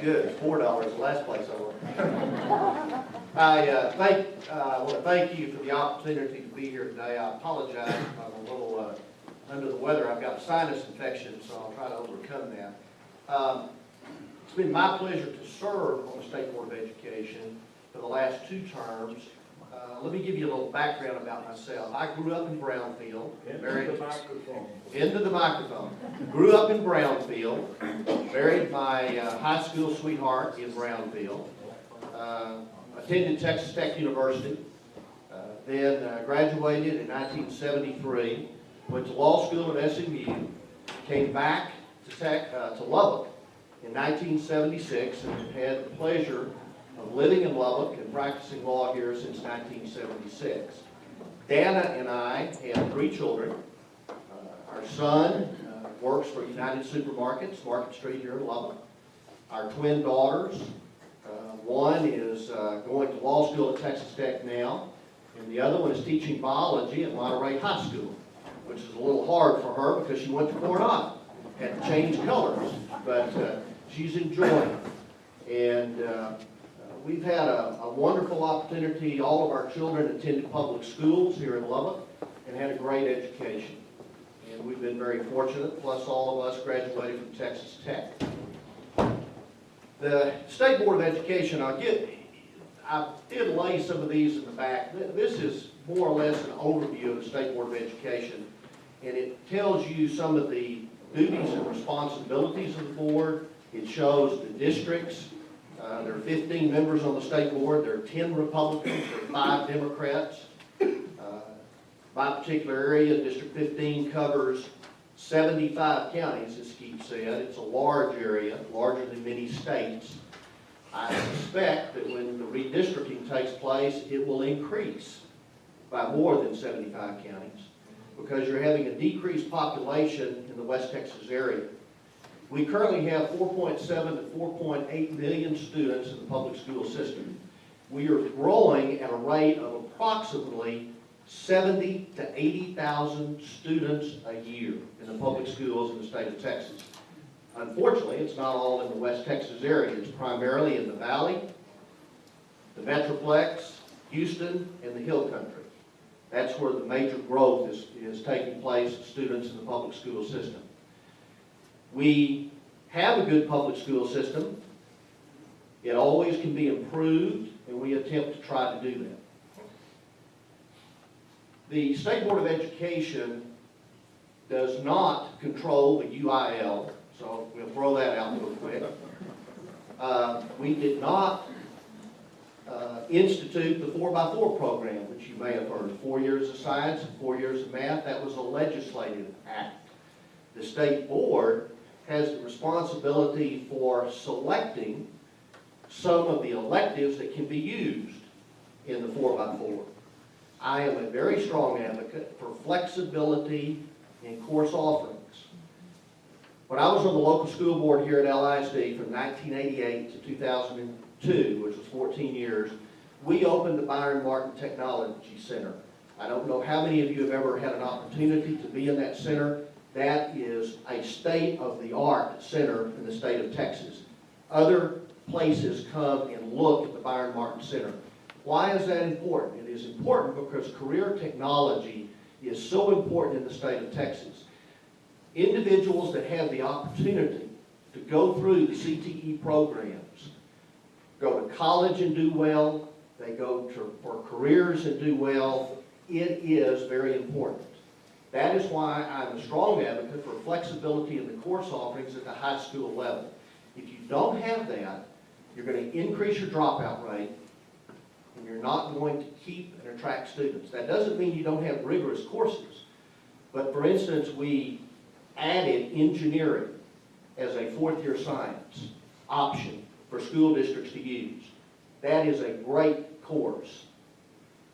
good. It's $4 the last place I worked. I want to thank you for the opportunity to be here today. I apologize if I'm a little under the weather. I've got a sinus infection, so I'll try to overcome that. It's been my pleasure to serve on the State Board of Education for the last 2 terms. Let me give you a little background about myself. I grew up in Brownfield. Into the microphone. Grew up in Brownfield. Married my high school sweetheart in Brownfield. Attended Texas Tech University. Then graduated in 1973. Went to law school at SMU. Came back to Lubbock in 1976 and had the pleasure of living in Lubbock and practicing law here since 1976. Dana and I have 3 children. Our son works for United Supermarkets, Market Street here in Lubbock. Our twin daughters, one is going to law school at Texas Tech now, and the other one is teaching biology at Monterey High School, which is a little hard for her because she went to Coronado, had to change colors, but she's enjoying it. And we've had a wonderful opportunity. All of our children attended public schools here in Lubbock and had a great education. And we've been very fortunate, plus all of us graduated from Texas Tech. The State Board of Education, I did lay some of these in the back. This is more or less an overview of the State Board of Education, and it tells you some of the duties and responsibilities of the board. It shows the districts. There are 15 members on the state board. There are 10 Republicans. There are 5 Democrats. My particular area, District 15, covers 75 counties, as Keith said. It's a large area, larger than many states. I suspect that when the redistricting takes place, it will increase by more than 75 counties because you're having a decreased population in the West Texas area. We currently have 4.7 to 4.8 million students in the public school system. We are growing at a rate of approximately 70 to 80,000 students a year in the public schools in the state of Texas. Unfortunately, it's not all in the West Texas area. It's primarily in the Valley, the Metroplex, Houston, and the Hill Country. That's where the major growth is taking place of students in the public school system. We have a good public school system. It always can be improved, and we attempt to try to do that. The State Board of Education does not control the UIL, so we'll throw that out real quick. We did not institute the 4x4 program, which you may have heard. 4 years of science and 4 years of math. That was a legislative act. The State Board has the responsibility for selecting some of the electives that can be used in the 4x4. I am a very strong advocate for flexibility in course offerings. When I was on the local school board here at LISD from 1988 to 2002, which was 14 years, we opened the Byron Martin Technology Center. I don't know how many of you have ever had an opportunity to be in that center. That is a state-of-the-art center in the state of Texas. Other places come and look at the Byron Martin Center. Why is that important? It is important because career technology is so important in the state of Texas. Individuals that have the opportunity to go through the CTE programs, go to college and do well, they go for careers and do well, it is very important. That is why I'm a strong advocate for flexibility in the course offerings at the high school level. If you don't have that, you're going to increase your dropout rate, and you're not going to keep and attract students. That doesn't mean you don't have rigorous courses, but for instance, we added engineering as a 4th-year science option for school districts to use. That is a great course.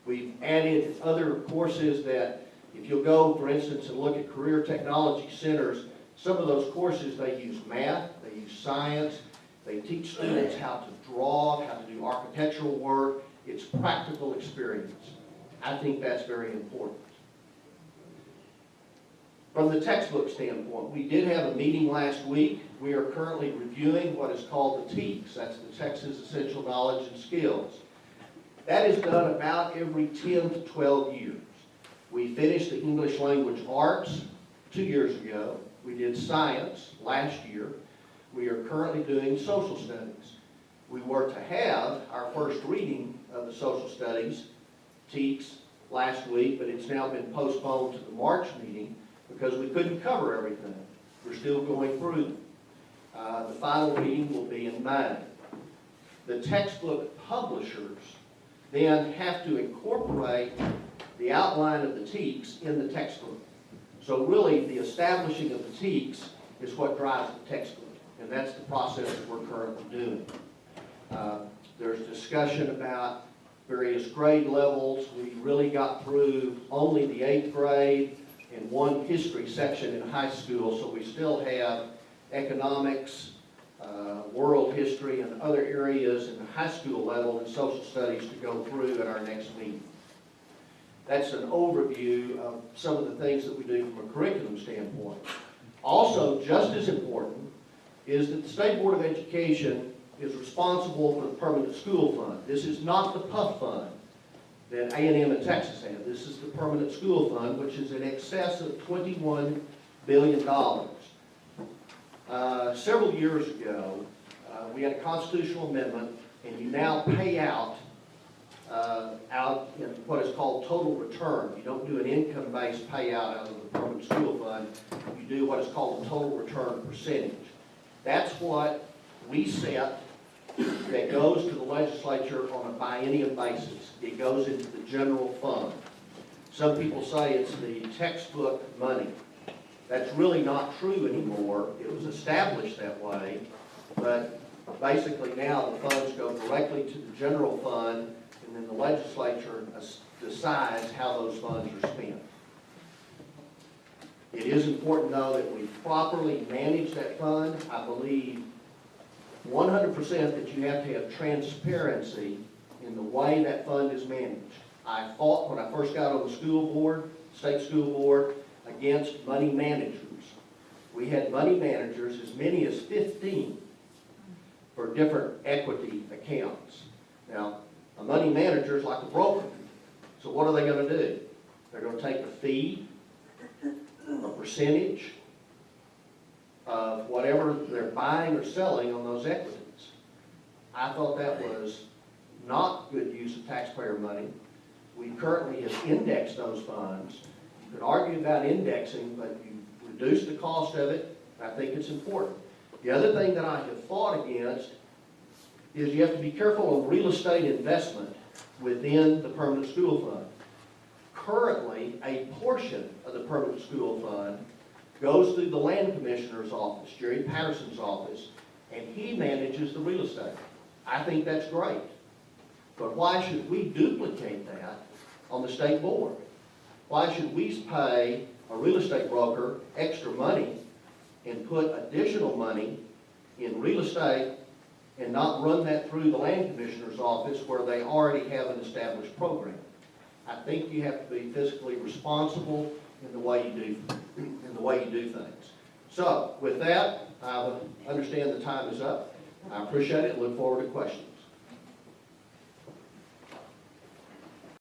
We've added other courses that, if you'll go, for instance, and look at career technology centers, some of those courses, they use math, they use science, they teach students how to draw, how to do architectural work. It's practical experience. I think that's very important. From the textbook standpoint, we did have a meeting last week. We are currently reviewing what is called the TEKS. That's the Texas Essential Knowledge and Skills. That is done about every 10 to 12 years. We finished the English Language Arts 2 years ago. We did science last year. We are currently doing social studies. We were to have our first reading of the social studies, TEKS, last week, but it's now been postponed to the March meeting because we couldn't cover everything. We're still going through them. The final reading will be in May. The textbook publishers then have to incorporate the outline of the TEKS in the textbook. So really, the establishing of the TEKS is what drives the textbook, and that's the process that we're currently doing. There's discussion about various grade levels. We really got through only the 8th grade and one history section in high school, so we still have economics, world history, and other areas in the high school level and social studies to go through at our next meeting. That's an overview of some of the things that we do from a curriculum standpoint. Also, just as important, is that the State Board of Education is responsible for the Permanent School Fund. This is not the PUF fund that A&M and Texas have. This is the Permanent School Fund, which is in excess of $21 billion. Several years ago, we had a constitutional amendment, and you now pay out in what is called total return. You don't do an income-based payout out of the Permanent School Fund. You do what is called a total return percentage. That's what we set that goes to the legislature on a biennium basis. It goes into the general fund. Some people say it's the textbook money. That's really not true anymore. It was established that way, but basically now the funds go directly to the general fund, and then the legislature decides how those funds are spent. It is important, though, that we properly manage that fund. I believe 100% that you have to have transparency in the way that fund is managed. I fought when I first got on the school board, state school board, against money managers. We had money managers, as many as 15, for different equity accounts. Now, a money manager is like a broker. So what are they going to do? They're going to take a fee, a percentage of whatever they're buying or selling on those equities. I thought that was not good use of taxpayer money. We currently have indexed those funds. You could argue about indexing, but you reduce the cost of it. I think it's important. The other thing that I have fought against is you have to be careful of real estate investment within the Permanent School Fund. Currently, a portion of the Permanent School Fund goes through the Land Commissioner's office, Jerry Patterson's office, and he manages the real estate. I think that's great. But why should we duplicate that on the state board? Why should we pay a real estate broker extra money and put additional money in real estate and not run that through the Land Commissioner's office where they already have an established program? I think you have to be fiscally responsible in the way you do things. So with that, I understand the time is up. I appreciate it and look forward to questions.